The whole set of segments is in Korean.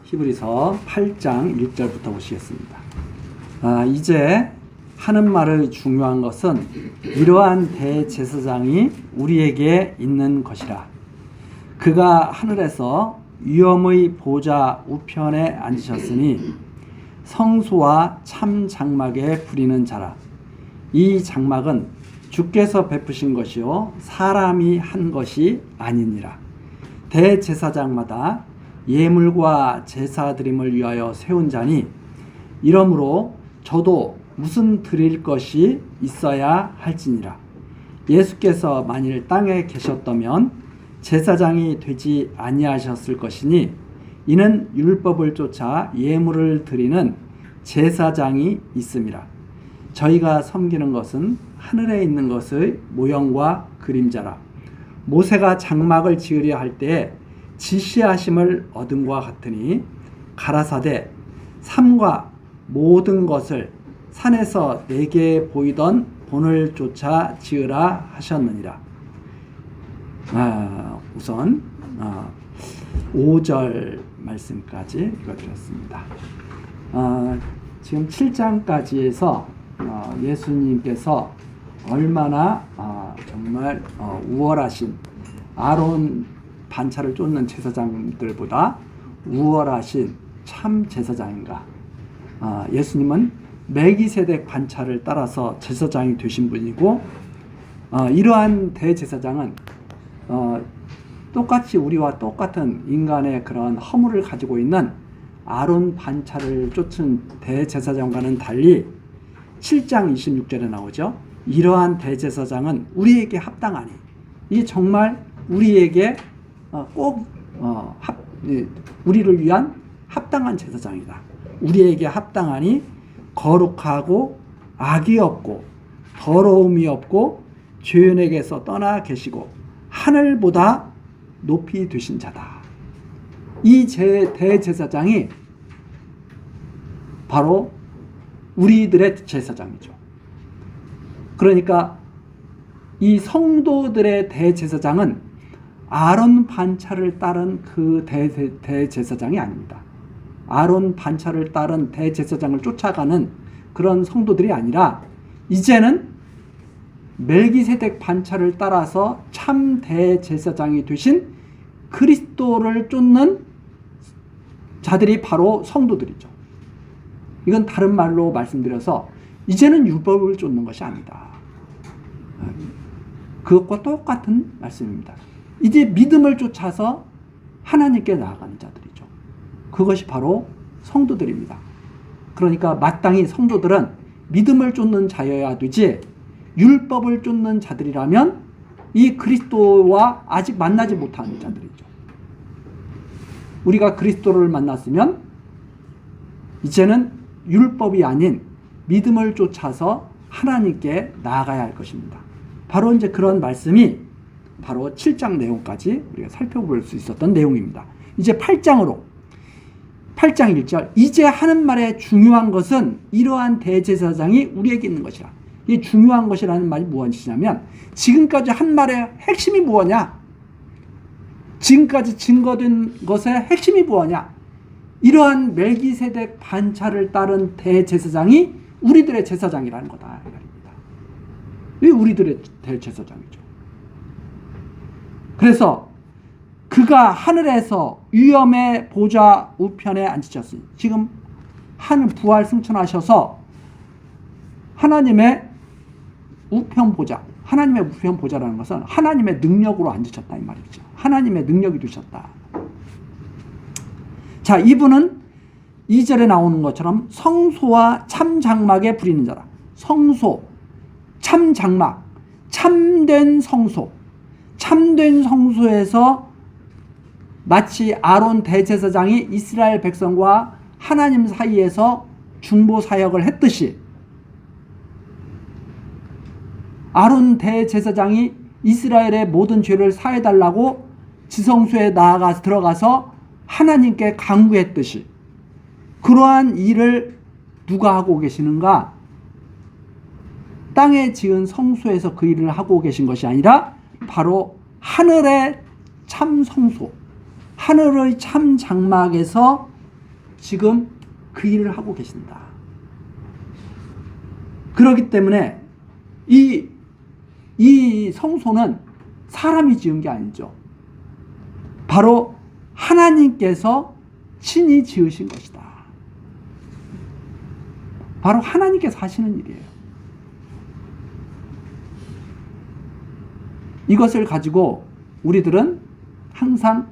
히브리서 8장 1절부터 보시겠습니다. 이제 하는 말의 중요한 것은 이러한 대제사장이 우리에게 있는 것이라. 그가 하늘에서 위엄의 보좌 우편에 앉으셨으니 성소와 참 장막에 부리는 자라. 이 장막은 주께서 베푸신 것이요 사람이 한 것이 아니니라. 대제사장마다 예물과 제사 드림을 위하여 세운 자니 이러므로 저도 무슨 드릴 것이 있어야 할지니라. 예수께서 만일 땅에 계셨다면 제사장이 되지 아니하셨을 것이니 이는 율법을 쫓아 예물을 드리는 제사장이 있음이라. 저희가 섬기는 것은 하늘에 있는 것의 모형과 그림자라. 모세가 장막을 지으려 할 때에 지시하심을 얻음과 같으니 가라사대 삼과 모든 것을 산에서 내게 보이던 본을 쫓아 지으라 하셨느니라. 우선 5절 말씀까지 읽어드렸습니다. 지금 7장까지에서 예수님께서 얼마나 정말 우월하신 아론 반차를 쫓는 제사장들보다 우월하신 참 제사장인가. 예수님은 멜기세덱 반차를 따라서 제사장이 되신 분이고 이러한 대제사장은 똑같이 우리와 똑같은 인간의 그런 허물을 가지고 있는 아론 반차를 쫓은 대제사장과는 달리 7장 26절에 나오죠. 이러한 대제사장은 우리에게 합당하니, 이 정말 우리에게 꼭 우리를 위한 합당한 제사장이다. 우리에게 합당하니 거룩하고 악이 없고 더러움이 없고 죄인에게서 떠나 계시고 하늘보다 높이 되신 자다. 이 대제사장이 바로 우리들의 제사장이죠. 그러니까 이 성도들의 대제사장은 아론 반차를 따른 그 대제사장이 아닙니다. 아론 반차를 따른 대제사장을 쫓아가는 그런 성도들이 아니라 이제는 멜기세덱 반차를 따라서 참 대제사장이 되신 그리스도를 쫓는 자들이 바로 성도들이죠. 이건 다른 말로 말씀드려서 이제는 율법을 쫓는 것이 아니다. 그것과 똑같은 말씀입니다. 이제 믿음을 쫓아서 하나님께 나아가는 자들이죠. 그것이 바로 성도들입니다. 그러니까 마땅히 성도들은 믿음을 쫓는 자여야 되지, 율법을 쫓는 자들이라면 이 그리스도와 아직 만나지 못한 자들이죠. 우리가 그리스도를 만났으면 이제는 율법이 아닌 믿음을 쫓아서 하나님께 나아가야 할 것입니다. 바로 이제 그런 말씀이 바로 7장 내용까지 우리가 살펴볼 수 있었던 내용입니다. 이제 8장 1절, 이제 하는 말의 중요한 것은 이러한 대제사장이 우리에게 있는 것이라. 이 중요한 것이라는 말이 무엇이냐면 지금까지 한 말의 핵심이 무엇이냐? 지금까지 증거된 것의 핵심이 무엇이냐? 이러한 멜기세덱 반차를 따른 대제사장이 우리들의 제사장이라는 거다. 이 말입니다. 이 우리들의 대제사장이죠. 그래서 그가 하늘에서 위엄의 보좌 우편에 앉으셨으니, 지금 하늘 부활 승천하셔서 하나님의 우편 보좌, 하나님의 우편 보좌라는 것은 하나님의 능력으로 앉으셨다 이 말이죠. 하나님의 능력이 되셨다. 자, 이분은 2절에 나오는 것처럼 성소와 참 장막에 부리는 자라. 성소, 참 장막, 참된 성소. 참된 성소에서 마치 아론 대제사장이 이스라엘 백성과 하나님 사이에서 중보 사역을 했듯이 아론 대제사장이 이스라엘의 모든 죄를 사해달라고 지성소에 들어가서 하나님께 간구했듯이 그러한 일을 누가 하고 계시는가? 땅에 지은 성소에서 그 일을 하고 계신 것이 아니라 바로 하늘의 참 성소, 하늘의 참 장막에서 지금 그 일을 하고 계신다. 그렇기 때문에 이 성소는 사람이 지은 게 아니죠. 바로 하나님께서 친히 지으신 것이다. 바로 하나님께서 하시는 일이에요. 이것을 가지고 우리들은 항상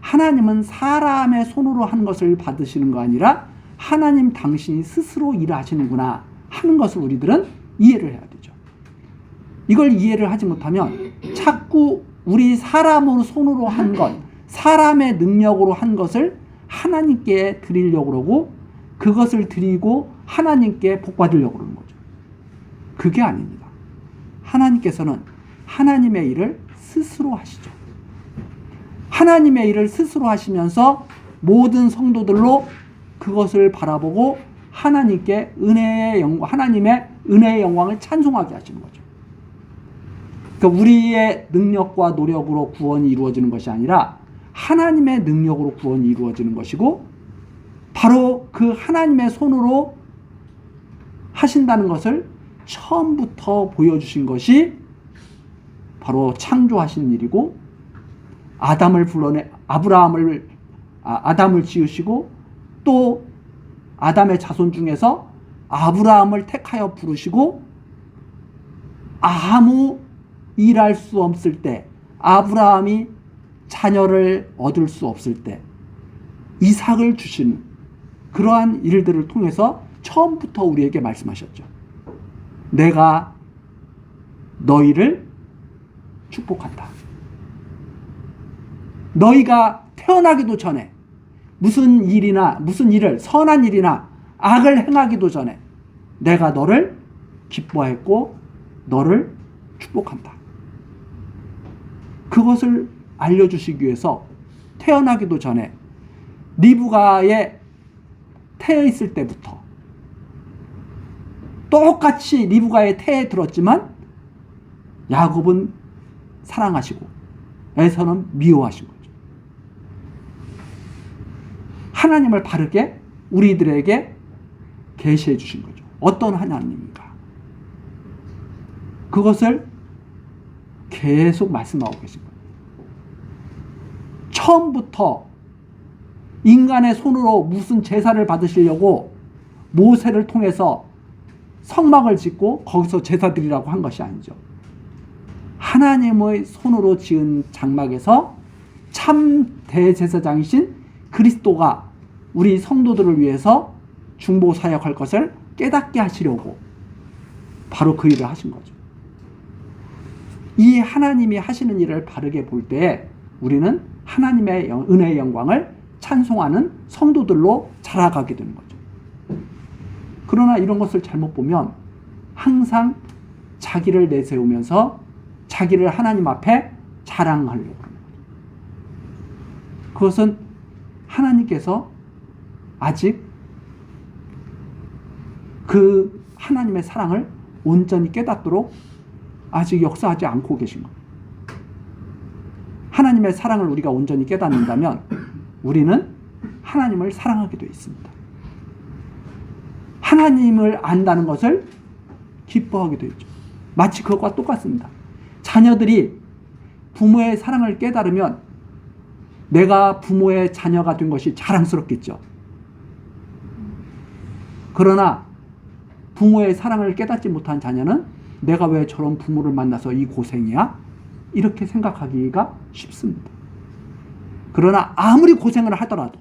하나님은 사람의 손으로 한 것을 받으시는 거 아니라 하나님 당신이 스스로 일하시는구나 하는 것을 우리들은 이해를 해야 되죠. 이걸 이해를 하지 못하면 자꾸 우리 사람으로 손으로 한 것, 사람의 능력으로 한 것을 하나님께 드리려고 그러고 그것을 드리고 하나님께 복 받으려고 그러는 거죠. 그게 아닙니다. 하나님께서는 하나님의 일을 스스로 하시죠. 하나님의 일을 스스로 하시면서 모든 성도들로 그것을 바라보고 하나님께 하나님의 은혜의 영광을 찬송하게 하시는 거죠. 그러니까 우리의 능력과 노력으로 구원이 이루어지는 것이 아니라 하나님의 능력으로 구원이 이루어지는 것이고 바로 그 하나님의 손으로 하신다는 것을 처음부터 보여주신 것이 바로 창조하신 일이고 아담을 지으시고 또 아담의 자손 중에서 아브라함을 택하여 부르시고 아무 일할 수 없을 때 아브라함이 자녀를 얻을 수 없을 때 이삭을 주시는 그러한 일들을 통해서 처음부터 우리에게 말씀하셨죠. 내가 너희를 축복한다. 너희가 태어나기도 전에 무슨 일을 선한 일이나 악을 행하기도 전에 내가 너를 기뻐했고 너를 축복한다. 그것을 알려주시기 위해서 태어나기도 전에 리브가에 태어 있을 때부터 똑같이 리브가의 태에 들었지만 야곱은 사랑하시고 에서는 미워하신 거죠. 하나님을 바르게 우리들에게 계시해 주신 거죠. 어떤 하나님인가? 그것을 계속 말씀하고 계신 거예요. 처음부터 인간의 손으로 무슨 제사를 받으시려고 모세를 통해서 성막을 짓고 거기서 제사 드리라고 한 것이 아니죠. 하나님의 손으로 지은 장막에서 참 대제사장이신 그리스도가 우리 성도들을 위해서 중보 사역할 것을 깨닫게 하시려고 바로 그 일을 하신 거죠. 이 하나님이 하시는 일을 바르게 볼 때 우리는 하나님의 은혜의 영광을 찬송하는 성도들로 자라가게 되는 거죠. 그러나 이런 것을 잘못 보면 항상 자기를 내세우면서 자기를 하나님 앞에 자랑하려고 합니다. 그것은 하나님께서 아직 그 하나님의 사랑을 온전히 깨닫도록 아직 역사하지 않고 계신 겁니다. 하나님의 사랑을 우리가 온전히 깨닫는다면 우리는 하나님을 사랑하게 되어 있습니다. 하나님을 안다는 것을 기뻐하게 되어 있죠. 마치 그것과 똑같습니다. 자녀들이 부모의 사랑을 깨달으면 내가 부모의 자녀가 된 것이 자랑스럽겠죠. 그러나 부모의 사랑을 깨닫지 못한 자녀는 내가 왜 저런 부모를 만나서 이 고생이야? 이렇게 생각하기가 쉽습니다. 그러나 아무리 고생을 하더라도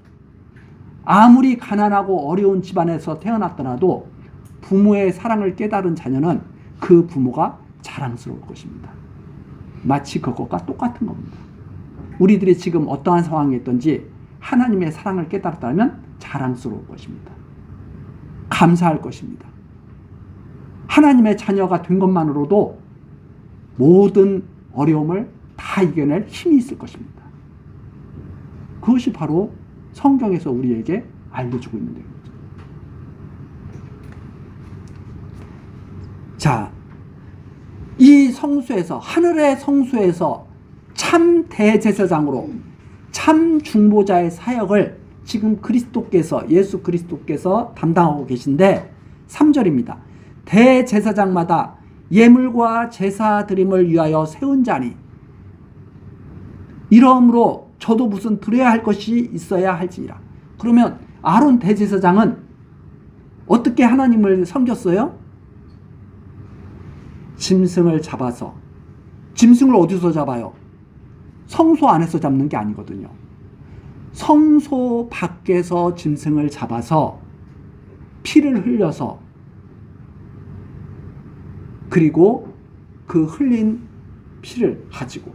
아무리 가난하고 어려운 집안에서 태어났더라도 부모의 사랑을 깨달은 자녀는 그 부모가 자랑스러울 것입니다. 마치 그것과 똑같은 겁니다. 우리들이 지금 어떠한 상황에 있든지 하나님의 사랑을 깨달았다면 자랑스러울 것입니다. 감사할 것입니다. 하나님의 자녀가 된 것만으로도 모든 어려움을 다 이겨낼 힘이 있을 것입니다. 그것이 바로 성경에서 우리에게 알려주고 있는 거죠. 자, 이 성소에서, 하늘의 성소에서 참 대제사장으로 참 중보자의 사역을 지금 그리스도께서, 예수 그리스도께서 담당하고 계신데 3절입니다. 대제사장마다 예물과 제사 드림을 위하여 세운 자니 이러므로 저도 무슨 드려야 할 것이 있어야 할지니라. 그러면 아론 대제사장은 어떻게 하나님을 섬겼어요? 짐승을 잡아서. 짐승을 어디서 잡아요? 성소 안에서 잡는 게 아니거든요. 성소 밖에서 짐승을 잡아서 피를 흘려서, 그리고 그 흘린 피를 가지고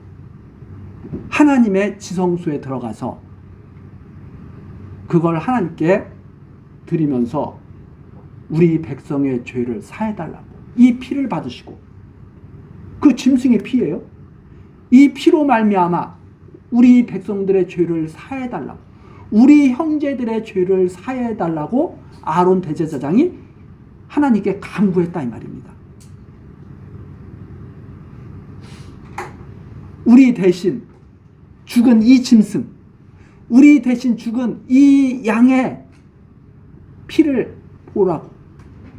하나님의 지성소에 들어가서 그걸 하나님께 드리면서 우리 백성의 죄를 사해달라고, 이 피를 받으시고, 그 짐승의 피예요. 이 피로 말미암아 우리 백성들의 죄를 사해달라고, 우리 형제들의 죄를 사해달라고 아론 대제사장이 하나님께 간구했다 이 말입니다. 우리 대신 죽은 이 짐승, 우리 대신 죽은 이 양의 피를 보라고,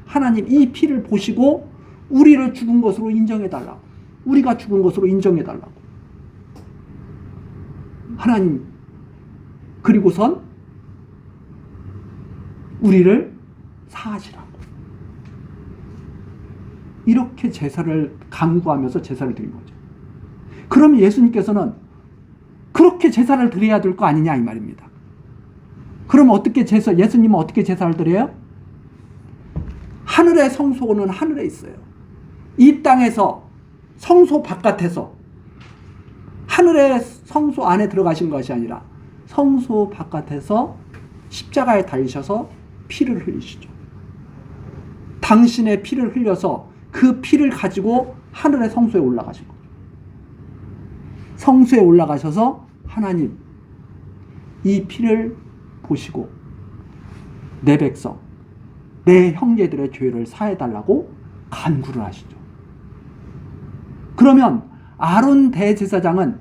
하나님 이 피를 보시고 우리를 죽은 것으로 인정해달라고, 우리가 죽은 것으로 인정해달라고 하나님, 그리고선 우리를 사하시라고, 이렇게 제사를 강구하면서 제사를 드린 거죠. 그러면 예수님께서는 그렇게 제사를 드려야 될 거 아니냐 이 말입니다. 그럼 어떻게 예수님은 어떻게 제사를 드려요? 하늘의 성소는 하늘에 있어요. 이 땅에서 성소 바깥에서, 하늘의 성소 안에 들어가신 것이 아니라 성소 바깥에서 십자가에 달리셔서 피를 흘리시죠. 당신의 피를 흘려서 그 피를 가지고 하늘의 성소에 올라가신 거예요. 성소에 올라가셔서 하나님 이 피를 보시고 내 백성, 내 형제들의 죄를 사해달라고 간구를 하시죠. 그러면 아론 대제사장은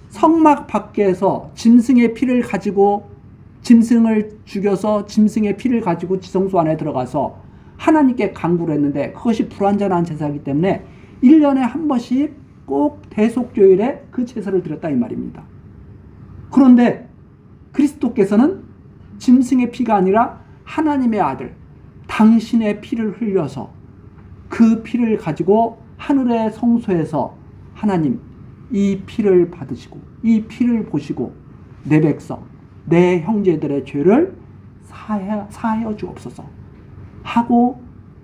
성막 밖에서 짐승의 피를 가지고, 짐승을 죽여서 짐승의 피를 가지고 지성소 안에 들어가서 하나님께 간구를 했는데 그것이 불완전한 제사이기 때문에 1년에 한 번씩 꼭 대속죄일에 그 제사를 드렸다 이 말입니다. 그런데 그리스도께서는 짐승의 피가 아니라 하나님의 아들, 당신의 피를 흘려서 그 피를 가지고 하늘의 성소에서 하나님 이 피를 받으시고 이 피를 보시고 내 백성, 내 형제들의 죄를 사하여 주옵소서 하고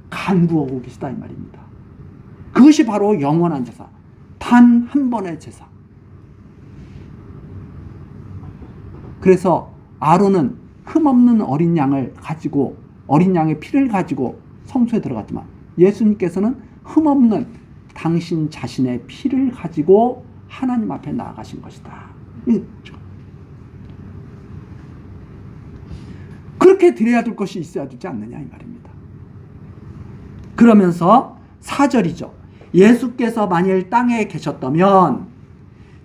간구하고 계시다 이 말입니다. 그것이 바로 영원한 제사, 단 한 번의 제사. 그래서 아론은 흠없는 어린 양을 가지고, 어린 양의 피를 가지고 성소에 들어갔지만 예수님께서는 흠없는 당신 자신의 피를 가지고 하나님 앞에 나아가신 것이다. 그렇게 드려야 될 것이 있어야 되지 않느냐 이 말입니다. 그러면서 4절이죠. 예수께서 만일 땅에 계셨다면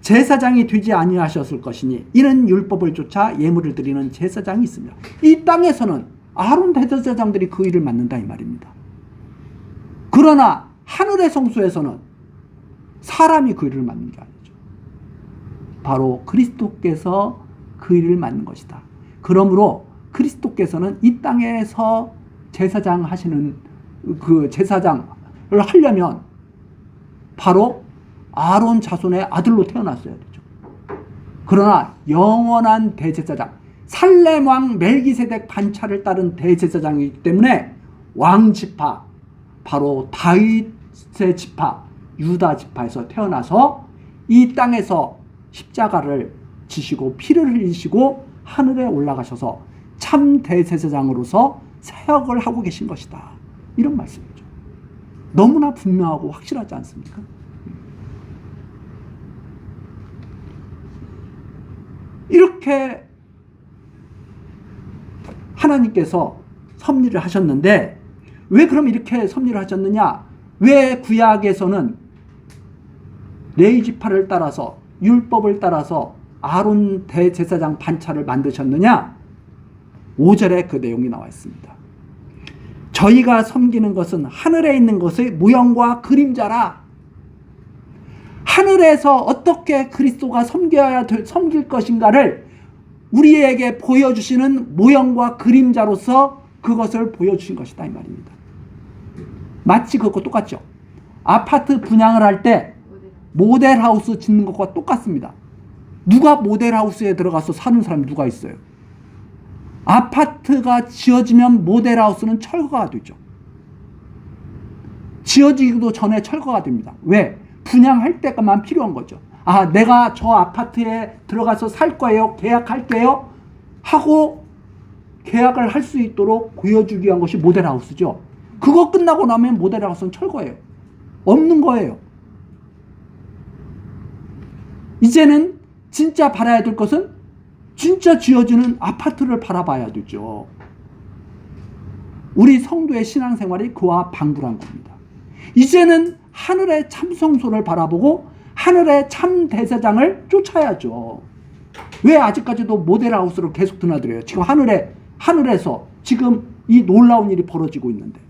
제사장이 되지 아니하셨을 것이니 이는 율법을 쫓아 예물을 드리는 제사장이 있습니다. 이 땅에서는 아론 대제사장들이 그 일을 맡는다 이 말입니다. 그러나 하늘의 성소에서는 사람이 그 일을 맡는 게 아니죠. 바로 그리스도께서 그 일을 맡는 것이다. 그러므로 그리스도께서는 이 땅에서 제사장 하시는 그 제사장을 하려면 바로 아론 자손의 아들로 태어났어야 되죠. 그러나 영원한 대제사장, 살렘 왕 멜기세덱 반차를 따른 대제사장이기 때문에 왕지파, 바로 다윗의 지파, 유다 지파에서 태어나서 이 땅에서 십자가를 지시고 피를 흘리시고 하늘에 올라가셔서 참 대제사장으로서 사역을 하고 계신 것이다. 이런 말씀이죠. 너무나 분명하고 확실하지 않습니까? 이렇게 하나님께서 섭리를 하셨는데 왜 그럼 이렇게 섭리를 하셨느냐? 왜 구약에서는 레위지파를 따라서 율법을 따라서 아론 대제사장 반차를 만드셨느냐? 5절에 그 내용이 나와 있습니다. 저희가 섬기는 것은 하늘에 있는 것의 모형과 그림자라. 하늘에서 어떻게 그리스도가 섬길 것인가를 우리에게 보여주시는 모형과 그림자로서 그것을 보여주신 것이다 이 말입니다. 마치 그것과 똑같죠. 아파트 분양을 할 때 모델하우스 짓는 것과 똑같습니다. 누가 모델하우스에 들어가서 사는 사람이 누가 있어요? 아파트가 지어지면 모델하우스는 철거가 되죠. 지어지기도 전에 철거가 됩니다. 왜? 분양할 때만 필요한 거죠. 아, 내가 저 아파트에 들어가서 살 거예요. 계약할게요. 하고 계약을 할 수 있도록 보여주기 위한 것이 모델하우스죠. 그거 끝나고 나면 모델하우스는 철거예요. 없는 거예요. 이제는 진짜 바라야 될 것은 진짜 지어지는 아파트를 바라봐야 되죠. 우리 성도의 신앙생활이 그와 방불한 겁니다. 이제는 하늘의 참 성소를 바라보고 하늘의 참 대제사장을 쫓아야죠. 왜 아직까지도 모델하우스로 계속 드나들어요? 지금 하늘에서 지금 이 놀라운 일이 벌어지고 있는데.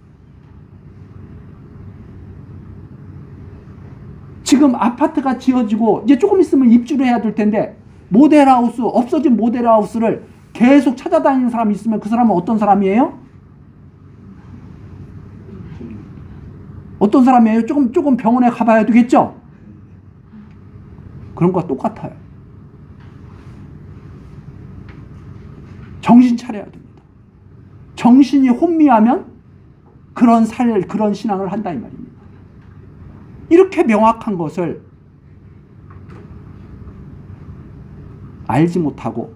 지금 아파트가 지어지고 이제 조금 있으면 입주를 해야 될 텐데 모델하우스, 없어진 모델하우스를 계속 찾아다니는 사람이 있으면 그 사람은 어떤 사람이에요? 어떤 사람이에요? 조금 병원에 가봐야 되겠죠? 그런 것과 똑같아요. 정신 차려야 됩니다. 정신이 혼미하면 그런 신앙을 한다 이 말입니다. 이렇게 명확한 것을 알지 못하고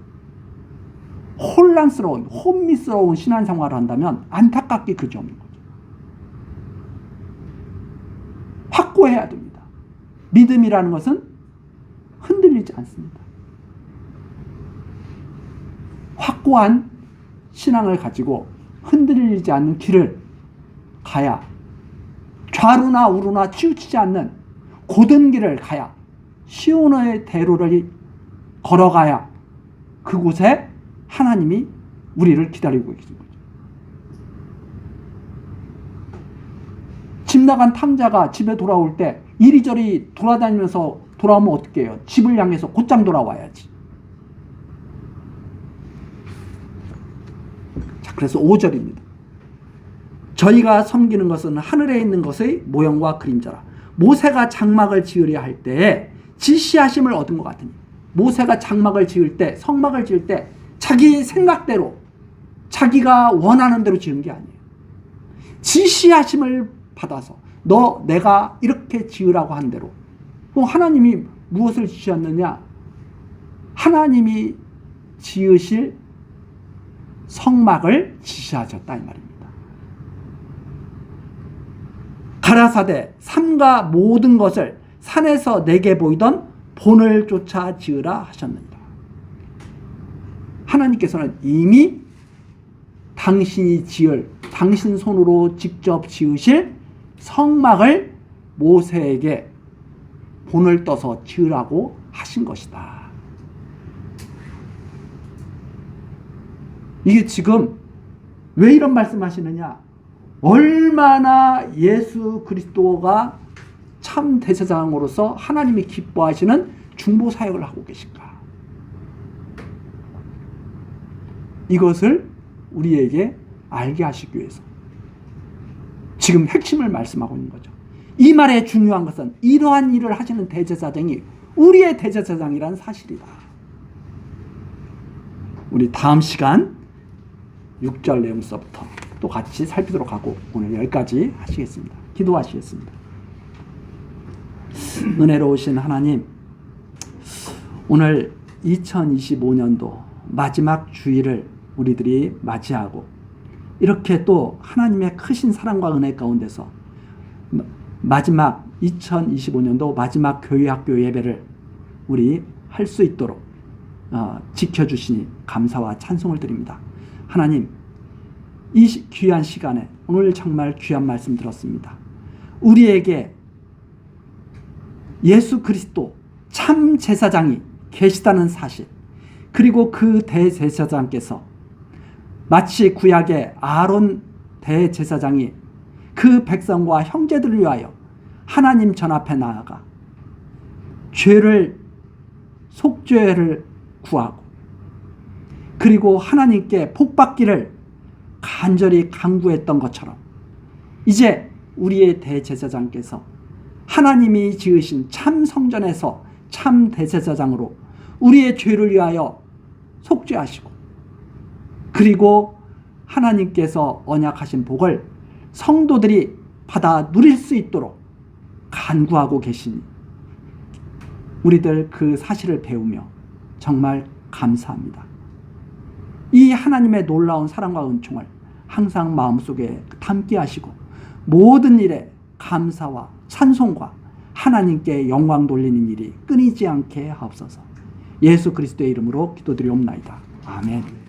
혼미스러운 신앙생활을 한다면 안타깝게 그지없는 거죠. 확고해야 됩니다. 믿음이라는 것은 흔들리지 않습니다. 확고한 신앙을 가지고 흔들리지 않는 길을 가야, 좌루나 우루나 치우치지 않는 곧은 길을 가야, 시온의 대로를 걸어가야 그곳에 하나님이 우리를 기다리고 계신 거죠. 집 나간 탕자가 집에 돌아올 때 이리저리 돌아다니면서 돌아오면 어떻게 해요? 집을 향해서 곧장 돌아와야지. 자, 그래서 5절입니다. 저희가 섬기는 것은 하늘에 있는 것의 모형과 그림자라. 모세가 장막을 지으려 할 때에 지시하심을 얻은 것 같으니, 모세가 장막을 지을 때, 성막을 지을 때 자기 생각대로, 자기가 원하는 대로 지은 게 아니에요. 지시하심을 받아서 내가 이렇게 지으라고 한 대로. 하나님이 무엇을 지시했느냐? 하나님이 지으실 성막을 지시하셨다 이 말입니다. 가라사대 삼가 모든 것을 산에서 내게 보이던 본을 쫓아 지으라 하셨느니라. 하나님께서는 이미 당신 손으로 직접 지으실 성막을 모세에게 본을 떠서 지으라고 하신 것이다. 이게 지금 왜 이런 말씀하시느냐? 얼마나 예수 그리스도가 참 대제사장으로서 하나님이 기뻐하시는 중보 사역을 하고 계신가? 이것을 우리에게 알게 하시기 위해서 지금 핵심을 말씀하고 있는 거죠. 이 말의 중요한 것은 이러한 일을 하시는 대제사장이 우리의 대제사장이라는 사실이다. 우리 다음 시간 6절 내용서부터 또 같이 살피도록 하고 오늘 여기까지 하시겠습니다. 기도하시겠습니다. 은혜로우신 하나님, 오늘 2025년도 마지막 주일을 우리들이 맞이하고 이렇게 또 하나님의 크신 사랑과 은혜 가운데서 마지막 2025년도 마지막 교회학교 예배를 우리 할 수 있도록 지켜주시니 감사와 찬송을 드립니다. 하나님, 이 귀한 시간에 오늘 정말 귀한 말씀 들었습니다. 우리에게 예수 그리스도 참 제사장이 계시다는 사실, 그리고 그 대제사장께서 마치 구약의 아론 대제사장이 그 백성과 형제들을 위하여 하나님 전 앞에 나아가 속죄를 구하고 그리고 하나님께 복받기를 간절히 간구했던 것처럼 이제 우리의 대제사장께서 하나님이 지으신 참 성전에서 참 대제사장으로 우리의 죄를 위하여 속죄하시고 그리고 하나님께서 언약하신 복을 성도들이 받아 누릴 수 있도록 간구하고 계시니 우리들 그 사실을 배우며 정말 감사합니다. 이 하나님의 놀라운 사랑과 은총을 항상 마음속에 담게 하시고 모든 일에 감사와 찬송과 하나님께 영광 돌리는 일이 끊이지 않게 하옵소서. 예수 그리스도의 이름으로 기도드리옵나이다. 아멘.